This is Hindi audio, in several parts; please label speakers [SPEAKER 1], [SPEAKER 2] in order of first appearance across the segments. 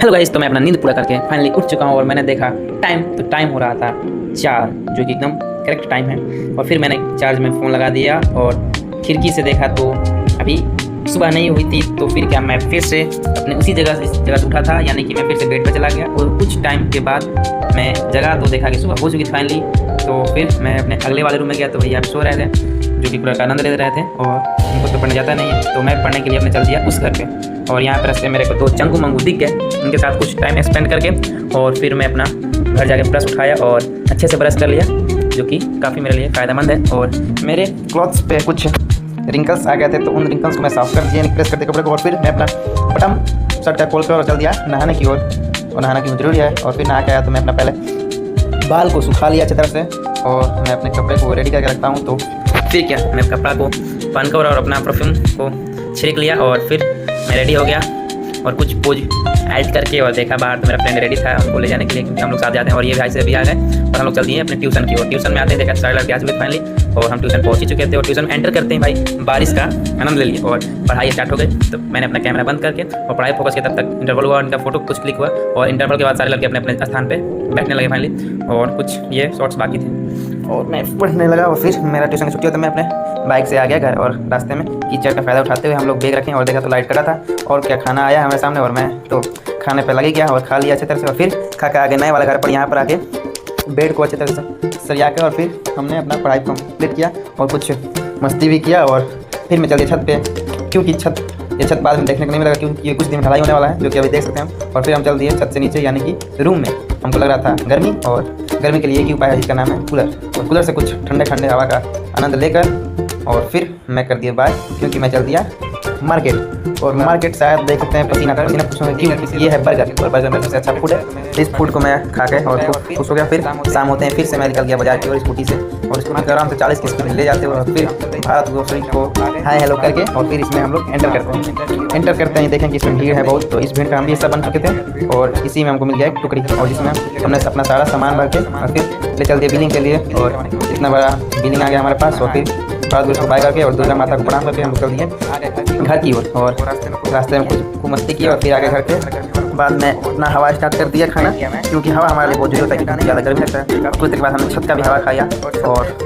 [SPEAKER 1] हेलो गाइस, तो मैं अपना नींद पूरा करके फाइनली उठ चुका हूँ और मैंने देखा टाइम, तो टाइम हो रहा था 4, जो कि एकदम करेक्ट टाइम है। और फिर मैंने चार्ज में फ़ोन लगा दिया और खिड़की से देखा तो अभी सुबह नहीं हुई थी। तो फिर क्या, मैं फिर से अपने उसी जगह से उठा था, यानी कि मैं फिर से बेड पर चला गया। और कुछ टाइम के बाद मैं जगह तो देखा कि सुबह हो चुकी थी फाइनली। तो फिर मैं अपने अगले वाले रूम में गया तो भैया सो रहे थे, जो कि पूरा आनंद ले रहे थे और उनको तो पढ़ने जाता नहीं है। तो मैं पढ़ने के लिए अपने चल दिया उस घर पे। और यहाँ पर रास्ते मेरे को 2 चंगू मंगू दिख गए, उनके साथ कुछ टाइम स्पेंड करके और फिर मैं अपना घर जाके ब्रश उठाया और अच्छे से ब्रश कर लिया, जो कि काफ़ी मेरे लिए फ़ायदेमंद है। और मेरे क्लॉथ्स पे कुछ रिंकल्स आ गए थे, तो उन रिंकल्स को मैं साफ़ कर दिया, प्रेस करते कपड़े को। और फिर मैं अपना बटन शर्ट खोल कर और चल दिया नहाने की ओर। और नहाना क्यों जरूरी है। और फिर नहा के आया तो मैं अपना पहले बाल को सुखा लिया अच्छी तरह से और मैं अपने कपड़े को रेडी करके रखता हूँ। तो फिर क्या, मैं कपड़ा को पहनकर और अपना परफ्यूम को छिड़क लिया और फिर मैं रेडी हो गया और कुछ पोज ऐड करके और देखा बाहर तो मेरा फ्रेंड रेडी था हमको ले जाने के लिए, क्योंकि हम लोग साथ जाते हैं। और ये भाई से भी आ गए और हम लोग चलते हैं अपने ट्यूशन की ओर। ट्यूशन में आते हैं, देखा सारे लड़के आ चुके फाइनली और हम ट्यूशन पहुँच ही चुके थे। और ट्यूशन एंटर करते हैं भाई बारिश का आनंद ले लिए और पढ़ाई स्टार्ट हो गई। तो मैंने अपना कैमरा बंद करके और पढ़ाई फोकस किया। तब तक इंटरवल हुआ, उनका फोटो कुछ क्लिक हुआ और इंटरवल के बाद सारे लड़के अपने अपने स्थान पर बैठने लगे फाइनली। और कुछ ये शॉर्ट्स बाकी थे और मैं पढ़ने लगा। और फिर मेरा ट्यूशन की छुट्टी होता, मैं अपने बाइक से आ गया घर। और रास्ते में कीचड़ का फ़ायदा उठाते हुए हम लोग बैग रखें और देखा तो लाइट कटा था और क्या खाना आया हमारे सामने। और मैं तो खाने पे लगे गया और खा लिया अच्छी तरह से। और फिर खा के आगे नए वाले घर पर यहाँ पर आके बेड को अच्छी तरह से सरिया के और फिर हमने अपना पढ़ाई कंप्लीट किया और कुछ मस्ती भी किया। और फिर मैं चल दिया छत पे, क्योंकि ये छत बाद में देखने को नहीं मिलेगा, क्योंकि ये कुछ दिन में ढलाई होने वाला है, जो कि अभी देख सकते हैं। और फिर हम चल दिए छत से नीचे, यानी कि रूम में। हमको लग रहा था गर्मी, और गर्मी के लिए एक ही उपाय है जिसका नाम है कूलर। और कूलर से कुछ ठंडे ठंडे हवा का आनंद लेकर और फिर मैं कर दिया बाय, क्योंकि मैं चल दिया मार्केट। और मार्केट शायद देख सकते हैं पसीना पूछोगे क्यों, ये है बर्गर। और बर्गर मेरा सबसे अच्छा फूड है। इस फूड को मैं खा के और खूब खुश हो गया। फिर शाम होते हैं फिर से मैं निकल गया बाजार की और स्कूटी से। और स्कूटी के आराम से 40 की स्पीड ले जाते हैं और फिर भारत ग्रोसरी को हाय हेलो करके और फिर इसमें हम लोग एंटर करते हैं। देखें कि इसमें भीड़ है बहुत, तो इस भीड़ का हम भी हिस्सा बन चुके थे। और इसी में हमको मिल गया एक टुकड़ी, और जिसमें हमने अपना सारा सामान भर के और फिर ले चल दिया बिलिंग के लिए। और इतना बड़ा बिलिंग आ गया हमारे पास। और फिर बाद उसको बाय करके और दुर्गा माता को प्रणाम करके हम चल दिए घर की ओर। और रास्ते में कुछ मस्ती की और फिर आगे घर के बाद में अपना हवा स्टार्ट कर दिया खाना, क्योंकि हवा हमारे लिए बहुत जरूरी होता है, क्योंकि ज़्यादा गर्मी लगता है। कुछ देर के बाद हमने छत का भी हवा खाया और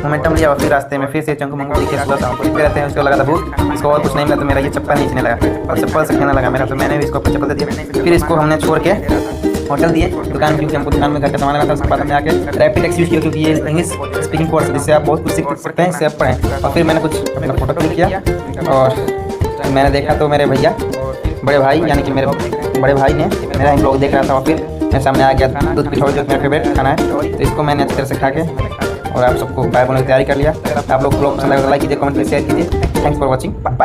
[SPEAKER 1] मोमेंटम लिया। और फिर रास्ते में फिर से चंकू मंगू दिखे रहते हैं। उसको लगा था भूख, इसको और कुछ नहीं मिला तो मेरा ये चप्पल नीचे लगा और चप्पल से खेलने लगा मेरा। तो मैंने भी इसको चप्पल दे दिया। फिर इसको हमने छोड़ के और चल दिए दुकान, क्योंकि हमको दुकान में घर का सामान लगा था। उसके बाद हमने आके रैपिड टैक्सी यूज़ किया, क्योंकि ये इंग्लिश स्पीकिंग कोर्स है, जिससे आप बहुत कुछ सीख सकते हैं, इससे आप पढ़ें। और फिर मैंने कुछ अपना फोटो क्लिक किया और मैंने देखा तो मेरे भैया बड़े भाई, यानी कि मेरे बड़े भाई ने मेरा इन ब्लॉग देख रहा था। और फिर मेरे सामने आ गया दूध पिठौरी, जो मेरा फेवरेट खाना है। तो इसको मैंने अच्छी तरह से खा के और आप सबको बाय बोलने की तैयारी कर लिया। आप लोग ब्लॉग पसंद आएगा तो लाइक कीजिए, कमेंट कीजिए, शेयर कीजिए। Thanks for watching, bye.